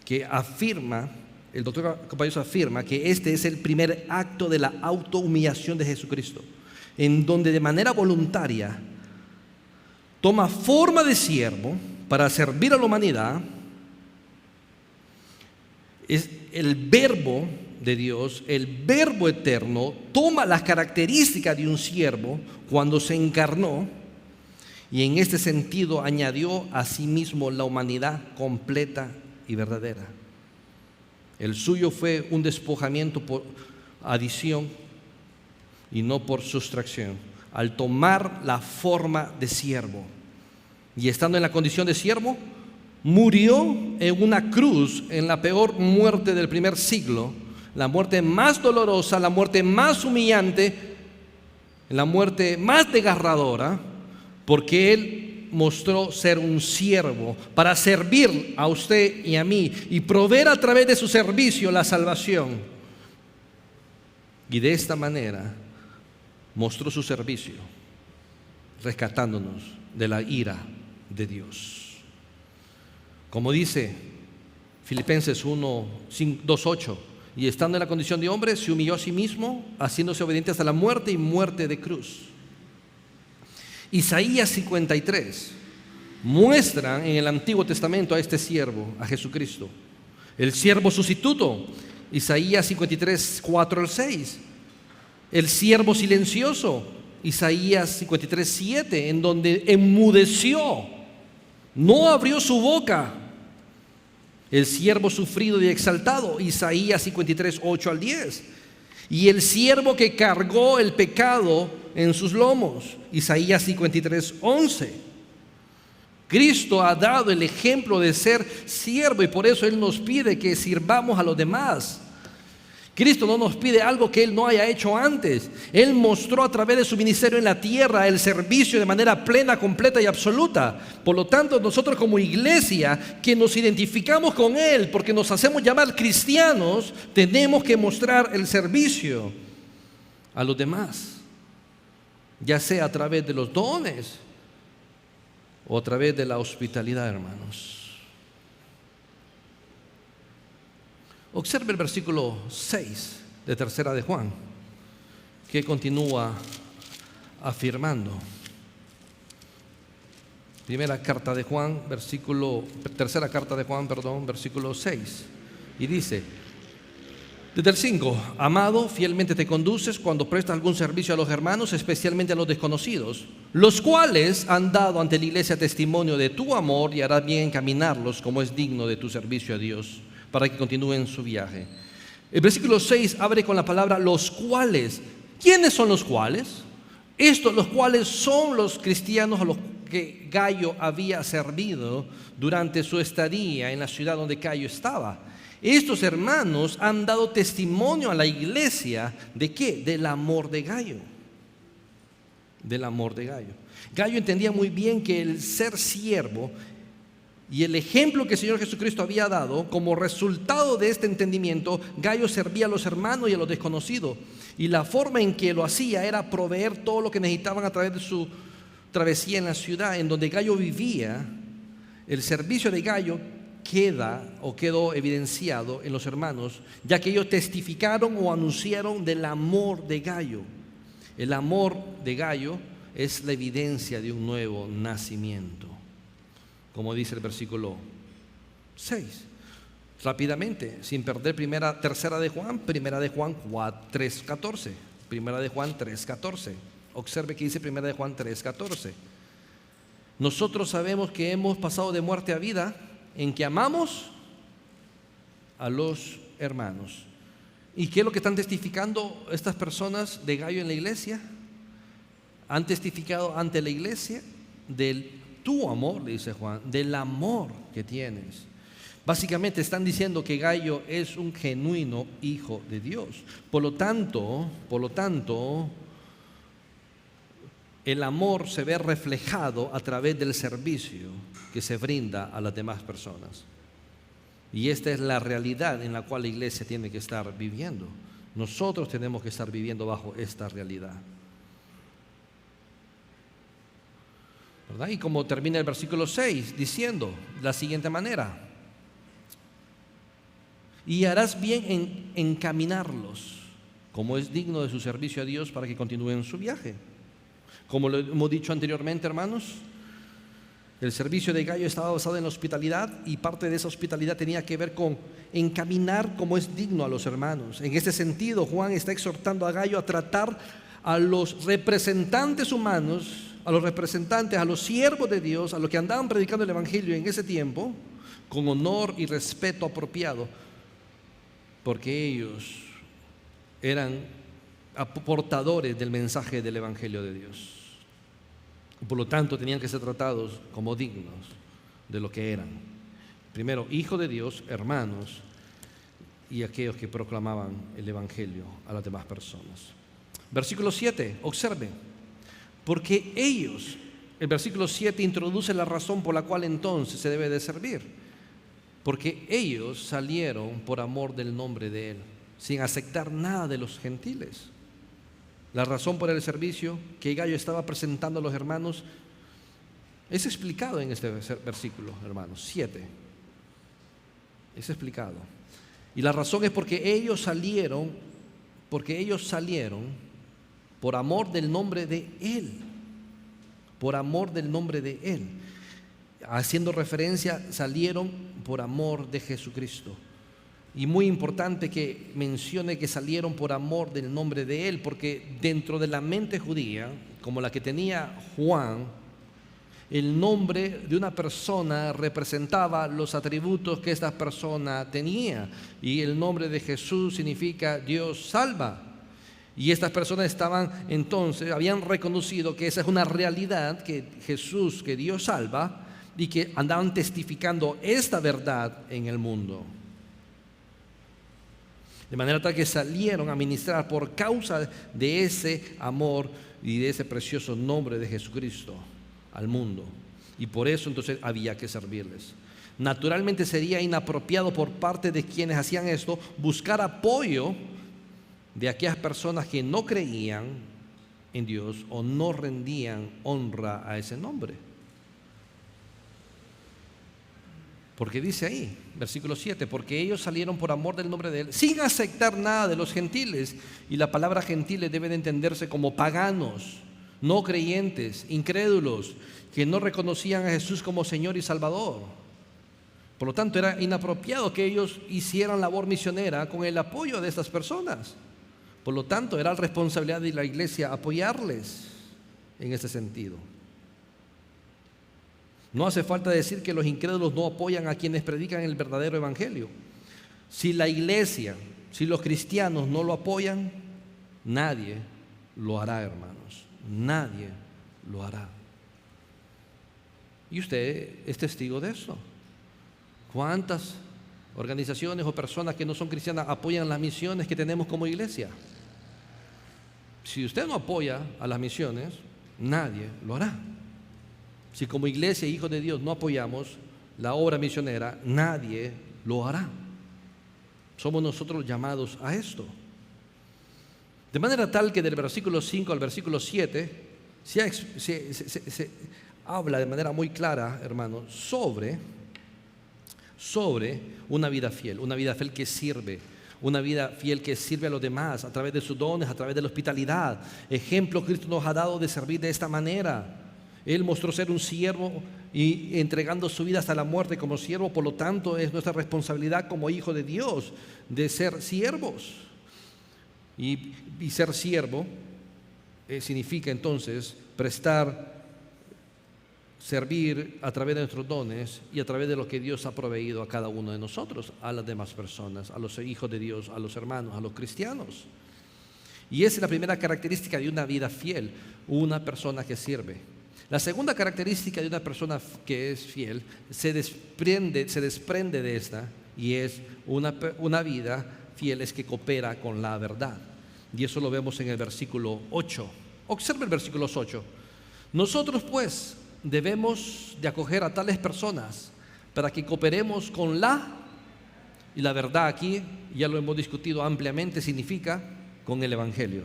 el doctor Carballosa afirma que este es el primer acto de la autohumillación de Jesucristo, en donde de manera voluntaria toma forma de siervo para servir a la humanidad. Es el verbo de Dios, el verbo eterno, toma las características de un siervo cuando se encarnó, y en este sentido añadió a sí mismo la humanidad completa y verdadera. El suyo fue un despojamiento por adición y no por sustracción, al tomar la forma de siervo. Y estando en la condición de siervo, murió en una cruz, en la peor muerte del primer siglo, la muerte más dolorosa, la muerte más humillante, la muerte más desgarradora, porque Él mostró ser un siervo para servir a usted y a mí y proveer a través de su servicio la salvación. Y de esta manera mostró su servicio, rescatándonos de la ira de Dios. Como dice Filipenses 2:8, y estando en la condición de hombre, se humilló a sí mismo, haciéndose obediente hasta la muerte y muerte de cruz. Isaías 53 muestra en el Antiguo Testamento a este siervo, a Jesucristo, el siervo sustituto. Isaías 53, 4 al 6. El siervo silencioso, Isaías 53, 7, en donde enmudeció, no abrió su boca. El siervo sufrido y exaltado, Isaías 53, 8 al 10. Y el siervo que cargó el pecado en sus lomos, Isaías 53, 11. Cristo ha dado el ejemplo de ser siervo y por eso Él nos pide que sirvamos a los demás. Cristo no nos pide algo que Él no haya hecho antes. Él mostró a través de su ministerio en la tierra el servicio de manera plena, completa y absoluta. Por lo tanto, nosotros como iglesia que nos identificamos con Él porque nos hacemos llamar cristianos, tenemos que mostrar el servicio a los demás, ya sea a través de los dones o a través de la hospitalidad, hermanos. Observe el versículo 6 de Tercera de Juan, que continúa afirmando. Tercera carta de Juan, versículo 6. Y dice, desde el 5, amado, fielmente te conduces cuando prestas algún servicio a los hermanos, especialmente a los desconocidos, los cuales han dado ante la iglesia testimonio de tu amor, y harás bien encaminarlos como es digno de tu servicio a Dios, para que continúen su viaje. El versículo 6 abre con la palabra los cuales. ¿Quiénes son los cuales? Los cuales son los cristianos a los que Gayo había servido durante su estadía en la ciudad donde Gayo estaba. Estos hermanos han dado testimonio a la iglesia ¿de qué? Del amor de Gayo. Del amor de Gayo. Gayo entendía muy bien que el ser siervo y el ejemplo que el Señor Jesucristo había dado, como resultado de este entendimiento, Gayo servía a los hermanos y a los desconocidos. Y la forma en que lo hacía era proveer todo lo que necesitaban a través de su travesía en la ciudad en donde Gayo vivía. El servicio de Gayo quedó evidenciado en los hermanos, ya que ellos testificaron o anunciaron del amor de Gayo. El amor de Gayo es la evidencia de un nuevo nacimiento, como dice el versículo 6. Rápidamente, sin perder tercera de Juan 3:14. Primera de Juan 3:14. Observe que dice Primera de Juan 3:14. Nosotros sabemos que hemos pasado de muerte a vida en que amamos a los hermanos. ¿Y qué es lo que están testificando estas personas de Gayo en la iglesia? Han testificado ante la iglesia de tu amor, le dice Juan, del amor que tienes. Básicamente están diciendo que Gayo es un genuino hijo de Dios. Por lo tanto, el amor se ve reflejado a través del servicio que se brinda a las demás personas. Y esta es la realidad en la cual la iglesia tiene que estar viviendo. Nosotros tenemos que estar viviendo bajo esta realidad, ¿verdad? Y como termina el versículo 6 diciendo de la siguiente manera: y harás bien en encaminarlos como es digno de su servicio a Dios para que continúen su viaje. Como lo hemos dicho anteriormente, hermanos, el servicio de Gayo estaba basado en la hospitalidad, y parte de esa hospitalidad tenía que ver con encaminar como es digno a los hermanos. En este sentido, Juan está exhortando a Gayo a tratar a los representantes humanos, a los siervos de Dios, a los que andaban predicando el evangelio en ese tiempo, con honor y respeto apropiado, porque ellos eran portadores del mensaje del evangelio de Dios. Por lo tanto, tenían que ser tratados como dignos de lo que eran. Primero, hijos de Dios, hermanos, y aquellos que proclamaban el evangelio a las demás personas. Versículo 7, observen. Porque ellos, el versículo 7 introduce la razón por la cual entonces se debe de servir. Porque ellos salieron por amor del nombre de Él, sin aceptar nada de los gentiles. La razón por el servicio que Gayo estaba presentando a los hermanos es explicado en este versículo, hermanos, 7. Es explicado. Y la razón es porque ellos salieron por amor del nombre de Él. Por amor del nombre de Él. Haciendo referencia, salieron por amor de Jesucristo. Y muy importante que mencione que salieron por amor del nombre de Él, porque dentro de la mente judía, como la que tenía Juan, el nombre de una persona representaba los atributos que esta persona tenía. Y el nombre de Jesús significa Dios salva. Y estas personas habían reconocido que esa es una realidad, que Jesús, que Dios salva, y que andaban testificando esta verdad en el mundo. De manera tal que salieron a ministrar por causa de ese amor y de ese precioso nombre de Jesucristo al mundo. Y por eso entonces había que servirles. Naturalmente sería inapropiado por parte de quienes hacían esto buscar apoyo de aquellas personas que no creían en Dios o no rendían honra a ese nombre. Porque dice ahí, versículo 7, porque ellos salieron por amor del nombre de Él, sin aceptar nada de los gentiles. Y la palabra gentiles debe de entenderse como paganos, no creyentes, incrédulos, que no reconocían a Jesús como Señor y Salvador. Por lo tanto, era inapropiado que ellos hicieran labor misionera con el apoyo de estas personas. Por lo tanto, era responsabilidad de la iglesia apoyarles en ese sentido. No hace falta decir que los incrédulos no apoyan a quienes predican el verdadero evangelio. Si la iglesia, si los cristianos no lo apoyan, nadie lo hará, hermanos. Nadie lo hará. Y usted es testigo de eso. ¿Cuántas organizaciones o personas que no son cristianas apoyan las misiones que tenemos como iglesia. Si usted no apoya a las misiones, nadie lo hará. Si como iglesia, hijos de Dios, no apoyamos la obra misionera, nadie lo hará. Somos nosotros llamados a esto. De manera tal que del versículo 5 al versículo 7 se habla de manera muy clara, hermanos, sobre una vida fiel que sirve, una vida fiel que sirve a los demás a través de sus dones, a través de la hospitalidad. Ejemplo Cristo nos ha dado de servir de esta manera. Él mostró ser un siervo y entregando su vida hasta la muerte como siervo. Por lo tanto, es nuestra responsabilidad como hijos de Dios de ser siervos. Y ser siervo significa entonces servir a través de nuestros dones y a través de lo que Dios ha proveído a cada uno de nosotros, a las demás personas, a los hijos de Dios, a los hermanos, a los cristianos. Y esa es la primera característica de una vida fiel, una persona que sirve. La segunda característica de una persona que es fiel se desprende de esta, y es una vida fiel es que coopera con la verdad. Y eso lo vemos en el versículo 8. Observe el versículo 8. Nosotros pues debemos de acoger a tales personas para que cooperemos con y la verdad aquí, ya lo hemos discutido ampliamente, significa con el Evangelio.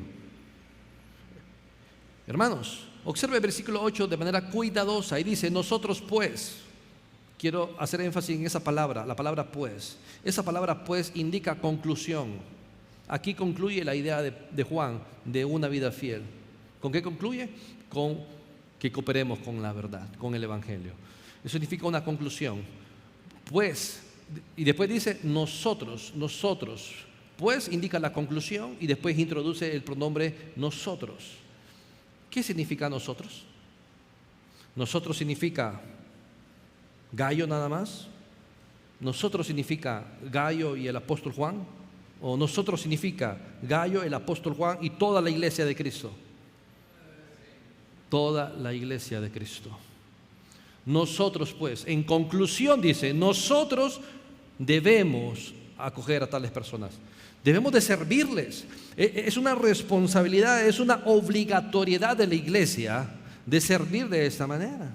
Hermanos, observe el versículo 8 de manera cuidadosa y dice, nosotros pues, quiero hacer énfasis en esa palabra, la palabra pues. Esa palabra pues indica conclusión. Aquí concluye la idea de Juan de una vida fiel. ¿Con qué concluye? Con que cooperemos con la verdad, con el Evangelio. Eso significa una conclusión. Pues, y después dice nosotros, pues indica la conclusión y después introduce el pronombre nosotros. ¿Qué significa nosotros? Nosotros significa Gallo nada más. Nosotros significa Gallo y el apóstol Juan. O nosotros significa Gallo, el apóstol Juan y toda la iglesia de Cristo. Toda la iglesia de Cristo. Nosotros pues, en conclusión dice, nosotros debemos acoger a tales personas. Debemos de servirles. Es una responsabilidad, es una obligatoriedad de la iglesia de servir de esta manera.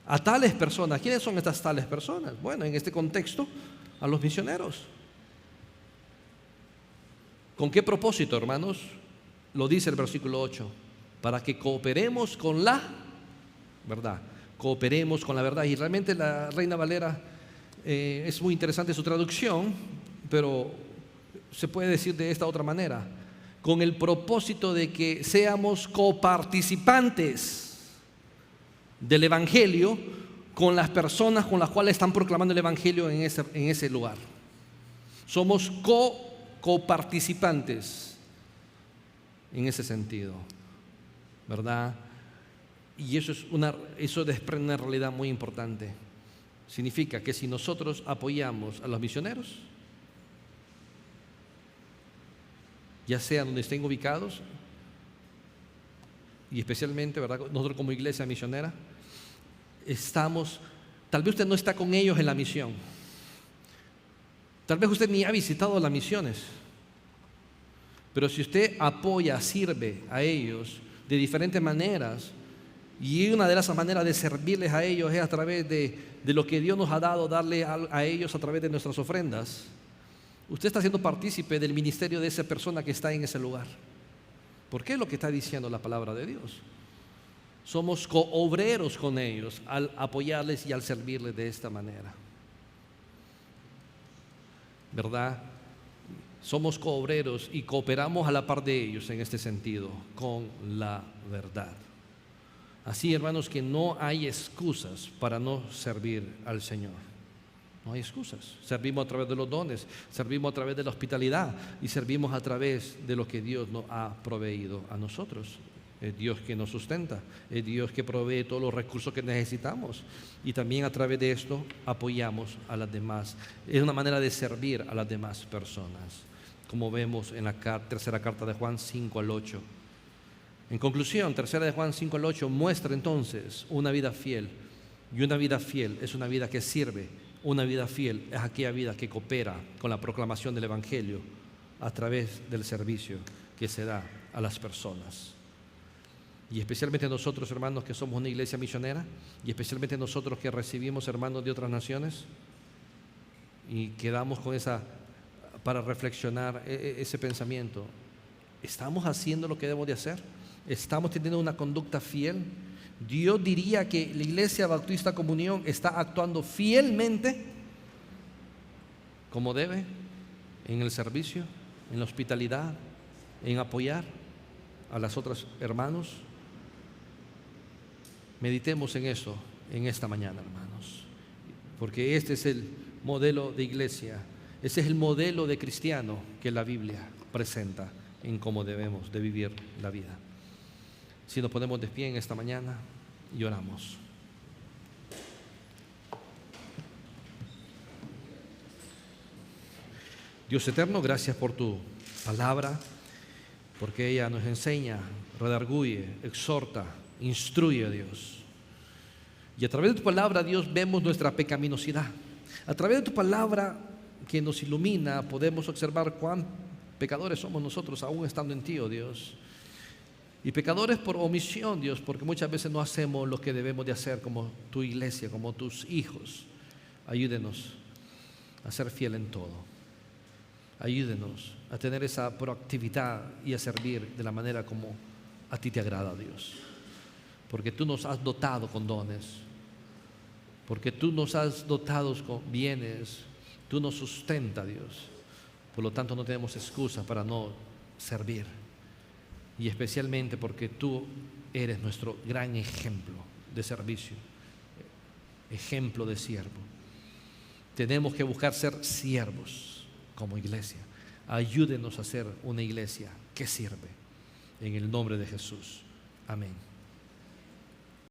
A tales personas. ¿Quiénes son estas tales personas? Bueno, en este contexto, a los misioneros. ¿Con qué propósito, hermanos? Lo dice el versículo 8. Para que cooperemos con la verdad. Cooperemos con la verdad. Y realmente la Reina Valera es muy interesante su traducción, pero se puede decir de esta otra manera. Con el propósito de que seamos coparticipantes del Evangelio con las personas con las cuales están proclamando el Evangelio en ese lugar. Somos coparticipantes en ese sentido, ¿verdad? Y eso desprende una realidad muy importante. Significa que si nosotros apoyamos a los misioneros, ya sea donde estén ubicados, y especialmente, ¿verdad?, nosotros como iglesia misionera, tal vez usted no está con ellos en la misión, tal vez usted ni ha visitado las misiones, pero si usted apoya, sirve a ellos de diferentes maneras, y una de esas maneras de servirles a ellos es a través de lo que Dios nos ha dado, darle a ellos a través de nuestras ofrendas, usted está siendo partícipe del ministerio de esa persona que está en ese lugar. ¿Por qué es lo que está diciendo la palabra de Dios? Somos coobreros con ellos al apoyarles y al servirles de esta manera, ¿verdad? Somos coobreros y cooperamos a la par de ellos en este sentido, con la verdad. Así, hermanos, que no hay excusas para no servir al Señor. No hay excusas. Servimos a través de los dones, servimos a través de la hospitalidad y servimos a través de lo que Dios nos ha proveído a nosotros. Es Dios que nos sustenta, es Dios que provee todos los recursos que necesitamos, y también a través de esto apoyamos a las demás. Es una manera de servir a las demás personas, como vemos en la tercera carta de Juan 5 al 8. En conclusión, tercera de Juan 5 al 8 muestra entonces una vida fiel, y una vida fiel es una vida que sirve Una vida fiel es aquella vida que coopera con la proclamación del Evangelio a través del servicio que se da a las personas. Y especialmente nosotros, hermanos, que somos una iglesia misionera, y especialmente nosotros que recibimos hermanos de otras naciones y quedamos con para reflexionar ese pensamiento. ¿Estamos haciendo lo que debemos de hacer? ¿Estamos teniendo una conducta fiel? Dios diría que la Iglesia Bautista Comunión está actuando fielmente como debe en el servicio, en la hospitalidad, en apoyar a las otras hermanos. Meditemos en eso en esta mañana, hermanos, porque este es el modelo de iglesia, ese es el modelo de cristiano que la Biblia presenta en cómo debemos de vivir la vida. Si nos ponemos de pie en esta mañana y oramos. Dios eterno, gracias por tu palabra, porque ella nos enseña, redarguye, exhorta, instruye a Dios. Y a través de tu palabra, Dios, vemos nuestra pecaminosidad. A través de tu palabra que nos ilumina, podemos observar cuán pecadores somos nosotros, aún estando en ti, oh Dios. Y pecadores por omisión, Dios, porque muchas veces no hacemos lo que debemos de hacer como tu iglesia, como tus hijos. Ayúdenos a ser fiel en todo. Ayúdenos a tener esa proactividad y a servir de la manera como a ti te agrada, Dios. Porque tú nos has dotado con dones, porque tú nos has dotado con bienes, tú nos sustentas, Dios. Por lo tanto, no tenemos excusa para no servir. Y especialmente porque tú eres nuestro gran ejemplo de servicio, ejemplo de siervo. Tenemos que buscar ser siervos como iglesia. Ayúdenos a ser una iglesia que sirve. En el nombre de Jesús. Amén.